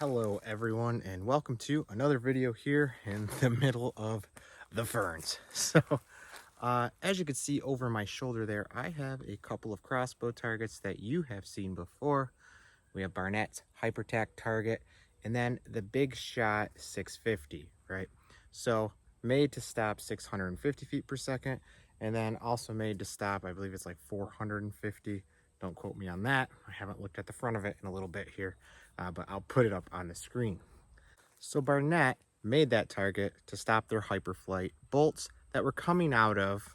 Hello everyone, and welcome to another video here in the middle of the ferns. As you can see over my shoulder there, I have a couple of crossbow targets that you have seen before. We have Barnett's Hypertac target and then the Big Shot 650, right? So made to stop 650 feet per second, and then also made to stop, I believe it's like 450. Don't quote me on that. I haven't looked at the front of it in a little bit here, but I'll put it up on the screen. So Barnett made that target to stop their Hyperflight bolts that were coming out of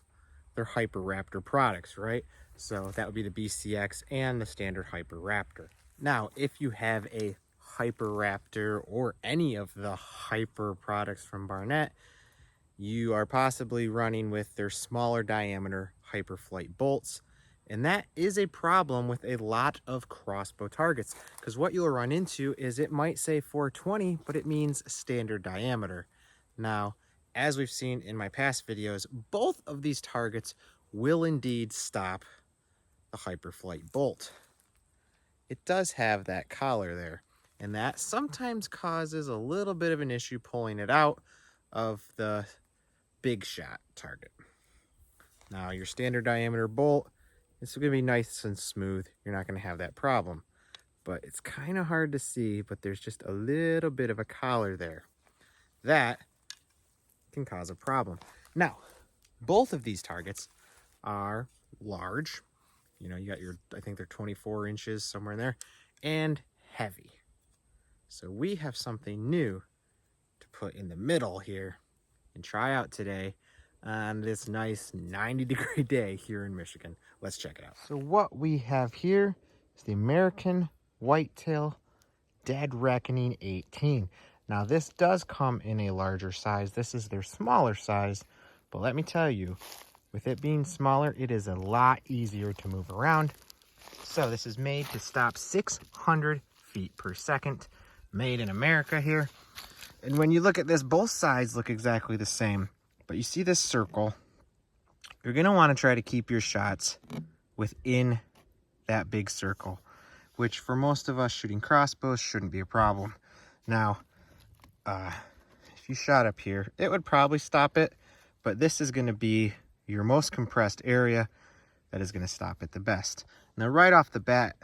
their Hyper Raptor products, right? So that would be the BCX and the standard Hyper Raptor. Now, if you have a Hyper Raptor or any of the Hyper products from Barnett, you are possibly running with their smaller diameter Hyperflight bolts. And that is a problem with a lot of crossbow targets, because what you'll run into is it might say 420, but it means standard diameter. Now, as we've seen in my past videos, both of these targets will indeed stop the Hyperflight bolt. It does have that collar there, and that sometimes causes a little bit of an issue pulling it out of the Big Shot target. Now, your standard diameter bolt, it's going to be nice and smooth. You're not going to have that problem. But it's kind of hard to see, but there's just a little bit of a collar there. That can cause a problem. Now, both of these targets are large. You know, you got your, I think they're 24 inches, somewhere in there, and heavy. So we have something new to put in the middle here and try out today on this nice 90-degree day here in Michigan. Let's check it out. So what we have here is the American Whitetail Dead Reckoning 18. Now this does come in a larger size. This is their smaller size, but let me tell you, with it being smaller, it is a lot easier to move around. So this is made to stop 600 feet per second, made in America here. And when you look at this, both sides look exactly the same. But you see this circle, you're going to want to try to keep your shots within that big circle, which for most of us shooting crossbows shouldn't be a problem. Now, if you shot up here, it would probably stop it, but this is going to be your most compressed area that is going to stop it the best. Now, right off the bat,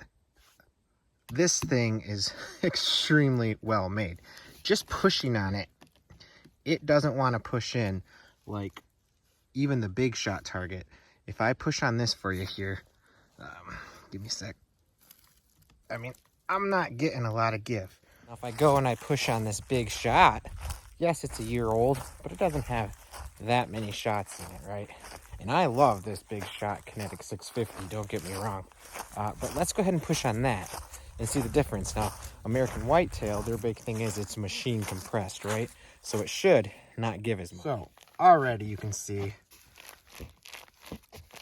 this thing is extremely well made. Just pushing on it, it doesn't want to push in like even the Big Shot target. If I push on this for you here, give me a sec. I mean, I'm not getting a lot of give. Now, if I go and I push on this Big Shot, yes, it's a year old, but it doesn't have that many shots in it, right? And I love this Big Shot Kinetic 650, don't get me wrong. But let's go ahead and push on that and see the difference. Now, American Whitetail, their big thing is it's machine compressed, right? So it should not give as much. So already you can see,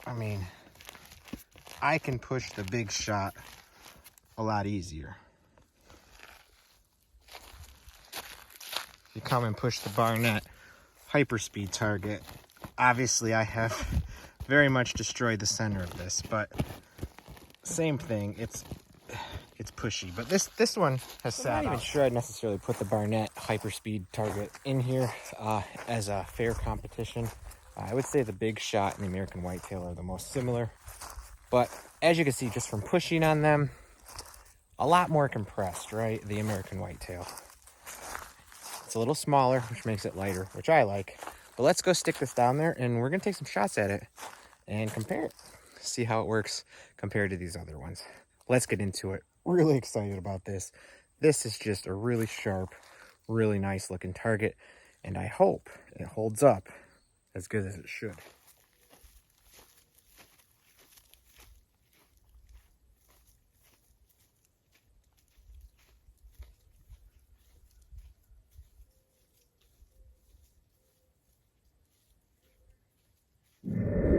I mean, I can push the Big Shot a lot easier. If you come and push the Barnett Hyperspeed target, obviously I have very much destroyed the center of this, but same thing, it's pushy. But this one has sat. I'm not even sure I'd necessarily put the Barnett Hyperspeed target in here as a fair competition. I would say the Big Shot and the American Whitetail are the most similar, but as you can see just from pushing on them, a lot more compressed, right? The American Whitetail. It's a little smaller, which makes it lighter, which I like. But let's go stick this down there and we're gonna take some shots at it and compare it. See how it works compared to these other ones. Let's get into it. Really excited about this. This is just a really sharp, really nice looking target, and I hope it holds up as good as it should.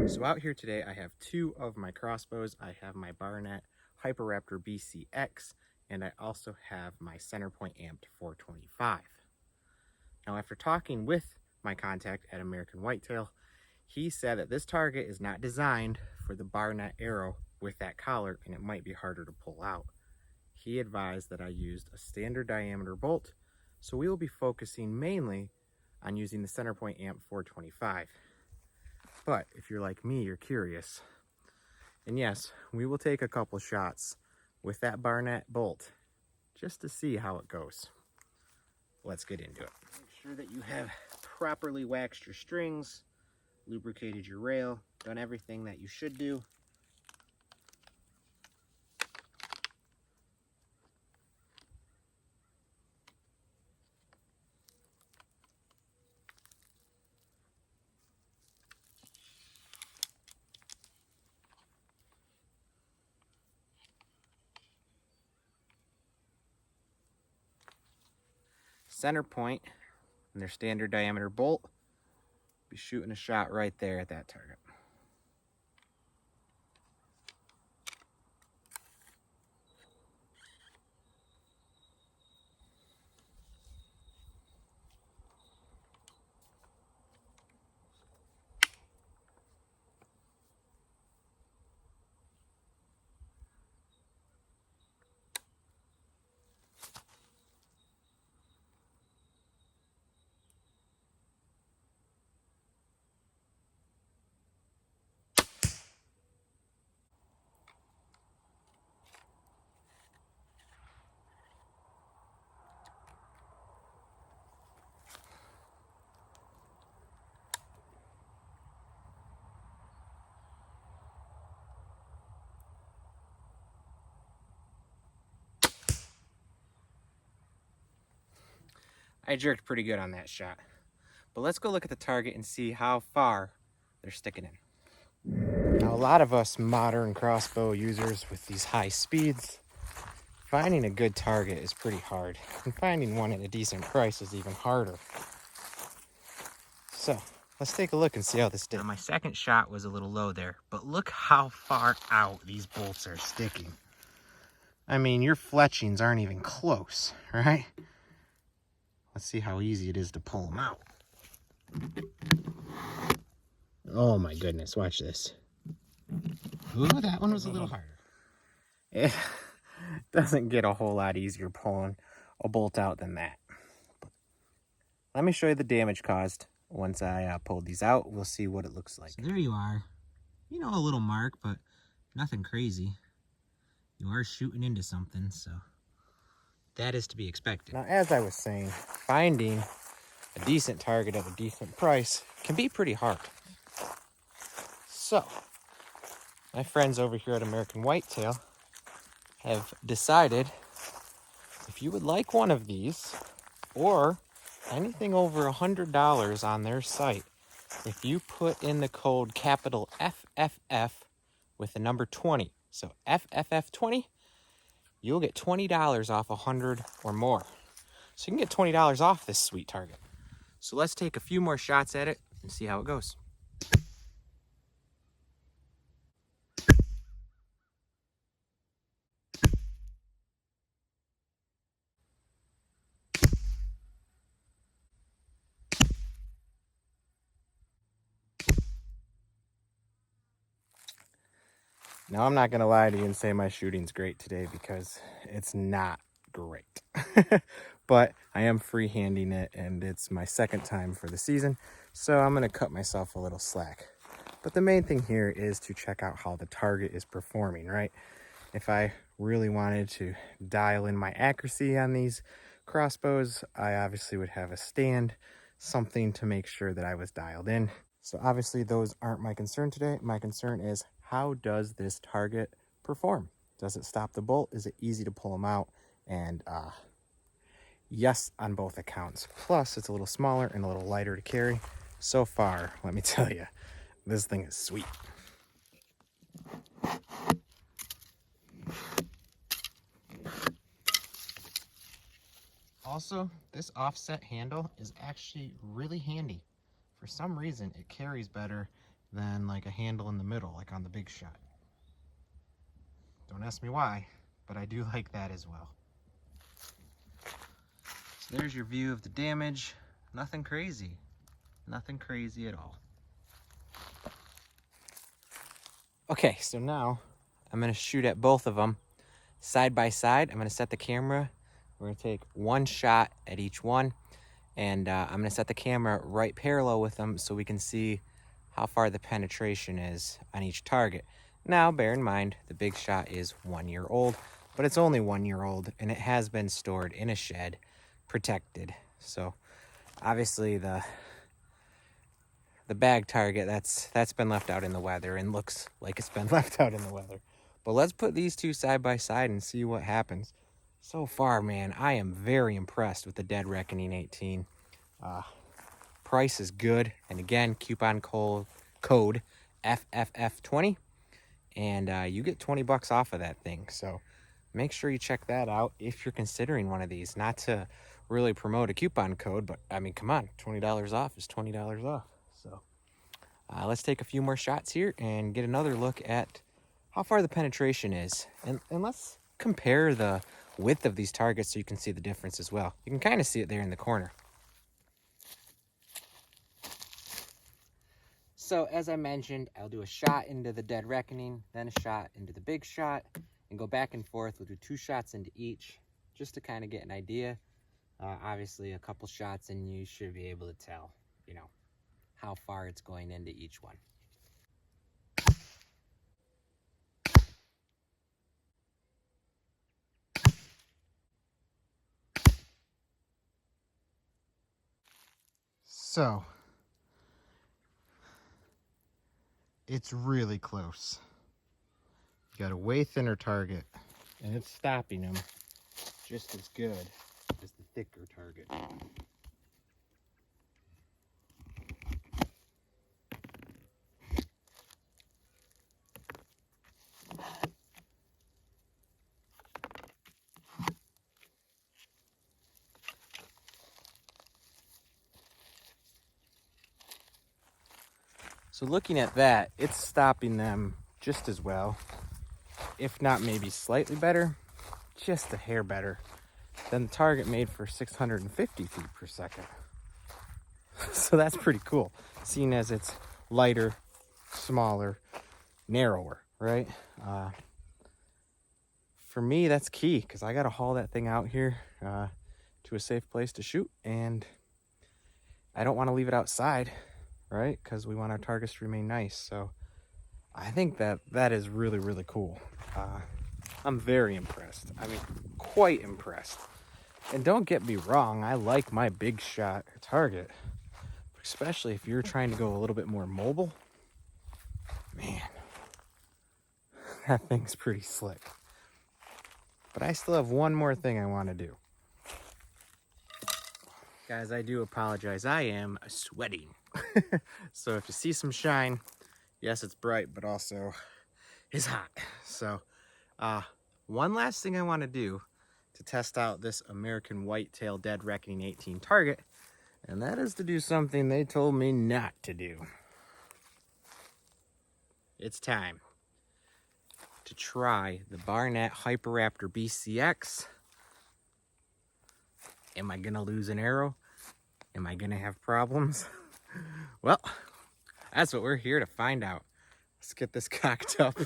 So out here today, I have two of my crossbows. I have my Barnett Hyper Raptor BCX, and I also have my Centerpoint Amped 425. Now, after talking with my contact at American Whitetail, he said that this target is not designed for the Barnett arrow with that collar, and it might be harder to pull out. he advised that I used a standard diameter bolt, so we will be focusing mainly on using the Centerpoint Amp 425. But if you're like me, you're curious. And yes, we will take a couple shots with that Barnett bolt just to see how it goes. Let's get into it. Make sure that you have properly waxed your strings, lubricated your rail, done everything that you should do. Centerpoint and their standard diameter bolt, be shooting a shot right there at that target. I jerked pretty good on that shot. But let's go look at the target and see how far they're sticking in. Now, a lot of us modern crossbow users with these high speeds, finding a good target is pretty hard. And finding one at a decent price is even harder. So, let's take a look and see how this did. Now, my second shot was a little low there, but look how far out these bolts are sticking. I mean, your fletchings aren't even close, right? Let's see how easy it is to pull them out. Oh my goodness, watch this. Ooh, that one was a little harder. It doesn't get a whole lot easier pulling a bolt out than that. But let me show you the damage caused. Once I pulled these out, we'll see what it looks like. So there you are. You know, a little mark, but nothing crazy. You are shooting into something, so that is to be expected. Now, as I was saying, finding a decent target at a decent price can be pretty hard. So, my friends over here at American Whitetail have decided if you would like one of these, or anything over $100 on their site, if you put in the code capital FFF with the number 20, so FFF20, you'll get $20 off 100 or more. So you can get $20 off this sweet target. So let's take a few more shots at it and see how it goes. Now, I'm not going to lie to you and say my shooting's great today, because it's not great. But I am freehanding it, and it's my second time for the season, so I'm going to cut myself a little slack. But the main thing here is to check out how the target is performing, right? If I really wanted to dial in my accuracy on these crossbows, I obviously would have a stand, something to make sure that I was dialed in. So obviously those aren't my concern today. My concern is, how does this target perform? Does it stop the bolt? Is it easy to pull them out? And yes, on both accounts. Plus, it's a little smaller and a little lighter to carry. So far, let me tell you, this thing is sweet. Also, this offset handle is actually really handy. For some reason, it carries better than like a handle in the middle, like on the big shot. Don't ask me why, but I do like that as well. So there's your view of the damage. Nothing crazy. Nothing crazy at all. Okay, so now I'm gonna shoot at both of them, side by side. I'm going to set the camera. We're going to take one shot at each one. And I'm going to set the camera right parallel with them so we can see how far the penetration is on each target. Now, bear in mind, the big shot is 1 year old, but it's only 1 year old, and it has been stored in a shed, protected. So, obviously, the bag target, that's been left out in the weather and looks like it's been left out in the weather. But let's put these two side by side and see what happens. So far, man, I am very impressed with the Dead Reckoning 18. Price is good, and again, coupon code FFF20, and you get 20 bucks off of that thing. So make sure you check that out if you're considering one of these. Not to really promote a coupon code, but I mean, come on, $20 off is $20 off. So let's take a few more shots here and get another look at how far the penetration is, and let's compare the width of these targets so you can see the difference as well. You can kind of see it there in the corner. So as I mentioned, I'll do a shot into the Dead Reckoning, then a shot into the big shot, and go back and forth. We'll do 2 shots into each just to kind of get an idea. Obviously, a couple shots and you should be able to tell, you know, how far it's going into each one. So it's really close. You got a way thinner target, and it's stopping them just as good as the thicker target. So looking at that, it's stopping them just as well, if not maybe slightly better, just a hair better than the target made for 650 feet per second. So that's pretty cool, seeing as it's lighter, smaller, narrower, right? For me, that's key, because I got to haul that thing out here to a safe place to shoot, and I don't want to leave it outside, right? Because we want our targets to remain nice. So I think that is really, really cool. I'm very impressed. I mean, quite impressed. And don't get me wrong, I like my big shot target, especially if you're trying to go a little bit more mobile. Man, that thing's pretty slick. But I still have one more thing I want to do. Guys, I do apologize. I am sweating. So if you see some shine, yes, it's bright, but also it's hot. So one last thing I want to do to test out this American Whitetail Dead Reckoning 18 target, and that is to do something they told me not to do. It's time to try the Barnett Hyperaptor BCX. Am I gonna lose an arrow? Am I gonna have problems? Well, that's what we're here to find out. Let's get this cocked up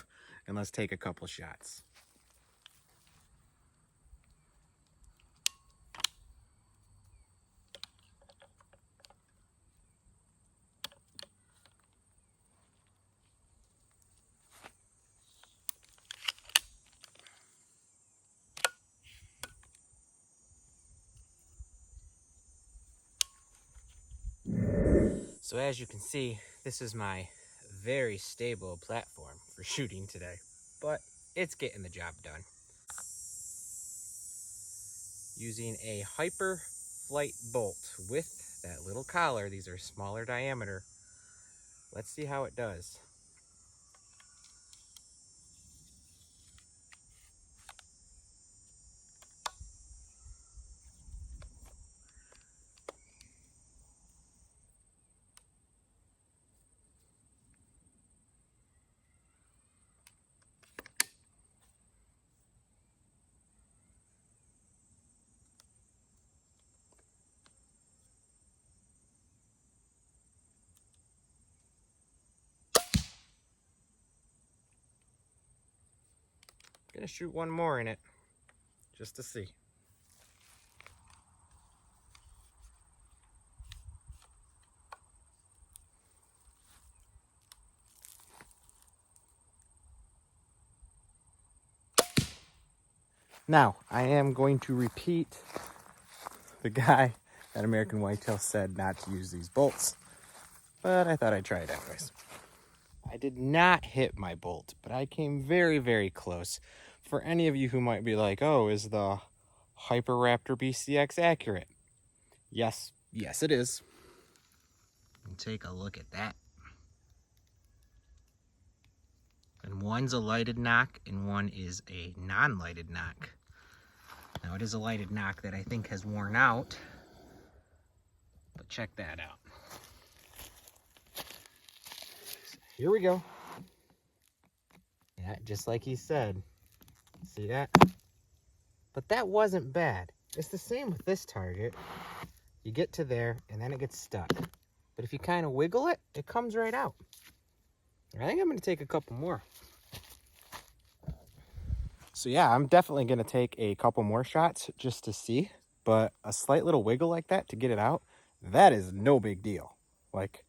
and let's take a couple shots. So as you can see, this is my very stable platform for shooting today, but it's getting the job done. Using a Hyper Flight bolt with that little collar, these are smaller diameter. Let's see how it does. Gonna shoot one more in it just to see. Now, I am going to repeat the guy at American Whitetail said not to use these bolts, but I thought I'd try it anyways. I did not hit my bolt, but I came very, very close. For any of you who might be like, oh, is the Hyperraptor BCX accurate? Yes, yes it is. And take a look at that. And one's a lighted knock and one is a non-lighted knock. Now it is a lighted knock that I think has worn out, but check that out. Here we go. Yeah, just like he said. See that? But that wasn't bad. It's the same with this target. You get to there and then it gets stuck. But if you kind of wiggle it, it comes right out. I think I'm going to take a couple more. So yeah, I'm definitely going to take a couple more shots just to see. But a slight little wiggle like that to get it out, that is no big deal. Like,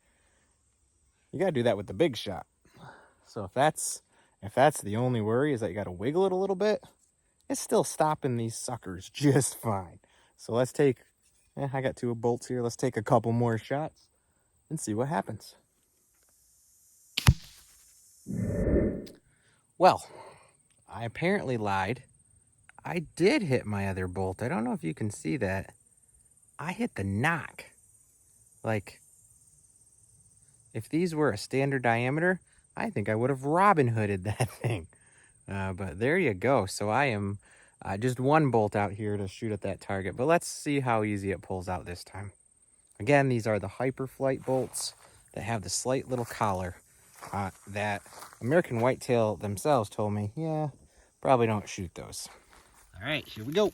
you got to do that with the big shot. So if that's the only worry is that you got to wiggle it a little bit, it's still stopping these suckers just fine. So let's take, I got 2 bolts here. Let's take a couple more shots and see what happens. Well, I apparently lied. I did hit my other bolt. I don't know if you can see that. I hit the knock. Like, if these were a standard diameter, I think I would have Robin Hooded that thing. But there you go. So I am just 1 bolt out here to shoot at that target. But let's see how easy it pulls out this time. Again, these are the Hyperflight bolts that have the slight little collar that American Whitetail themselves told me, yeah, probably don't shoot those. All right, here we go.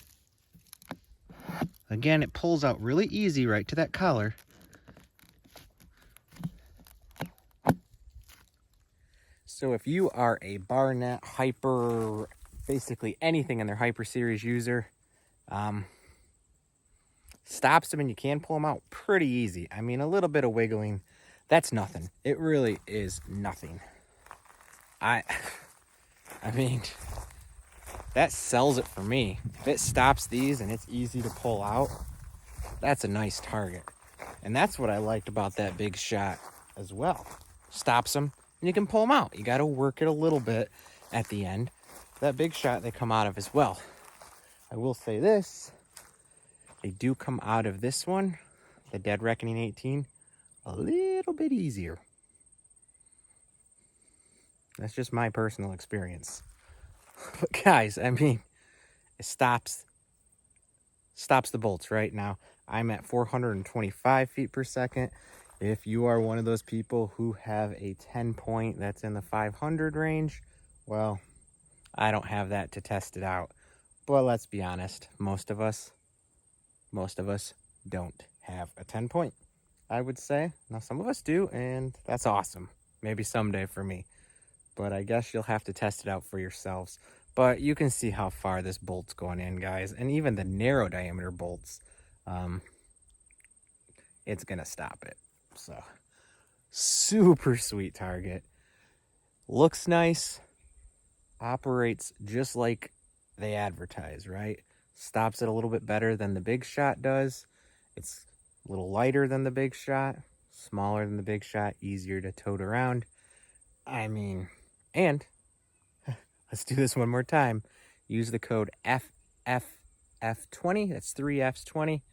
Again, it pulls out really easy right to that collar. So if you are a Barnett, Hyper, basically anything in their Hyper series user, stops them and you can pull them out pretty easy. I mean, a little bit of wiggling, that's nothing. It really is nothing. I mean, that sells it for me. If it stops these and it's easy to pull out, that's a nice target. And that's what I liked about that big shot as well. Stops them and you can pull them out. You got to work it a little bit at the end. That big shot they come out of as well. I will say this, they do come out of this one, the Dead Reckoning 18, a little bit easier. That's just my personal experience. But guys, I mean, it stops the bolts right now. I'm at 425 feet per second. If you are one of those people who have a 10 point that's in the 500 range, well, I don't have that to test it out. But let's be honest, most of us don't have a 10 point, I would say. Now, some of us do, and that's awesome. Maybe someday for me. But I guess you'll have to test it out for yourselves. But you can see how far this bolt's going in, guys. And even the narrow diameter bolts, it's going to stop it. So, super sweet target. Looks nice. Operates just like they advertise, right? Stops it a little bit better than the big shot does. It's a little lighter than the big shot. Smaller than the big shot. Easier to tote around. I mean, and let's do this one more time. Use the code FFF20. That's 3 F's 20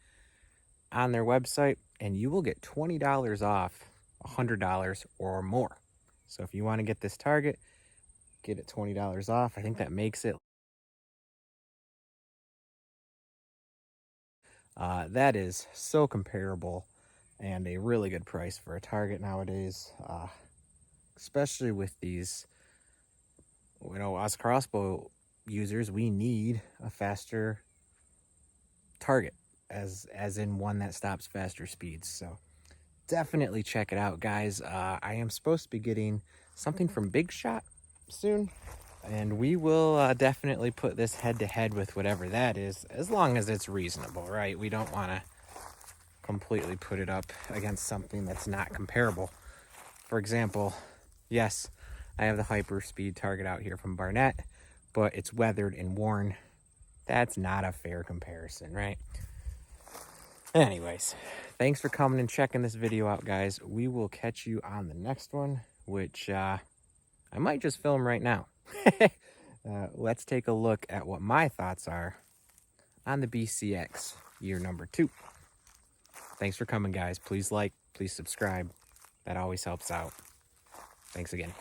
on their website, and you will get $20 off $100 or more. So if you want to get this target, get it $20 off. I think that makes it. That is so comparable and a really good price for a target nowadays, especially with these. You know, as crossbow users, we need a faster target, as in one that stops faster speeds. So definitely check it out, guys. I am supposed to be getting something from Big Shot soon. And we will definitely put this head to head with whatever that is, as long as it's reasonable, right? We don't want to completely put it up against something that's not comparable. For example, yes, I have the hyper speed target out here from Barnett, but it's weathered and worn. That's not a fair comparison, right? Anyways, thanks for coming and checking this video out, guys. We will catch you on the next one, which I might just film right now. Let's take a look at what my thoughts are on the BCX year number 2. Thanks for coming, guys. Please like, please subscribe. That always helps out. Thanks again.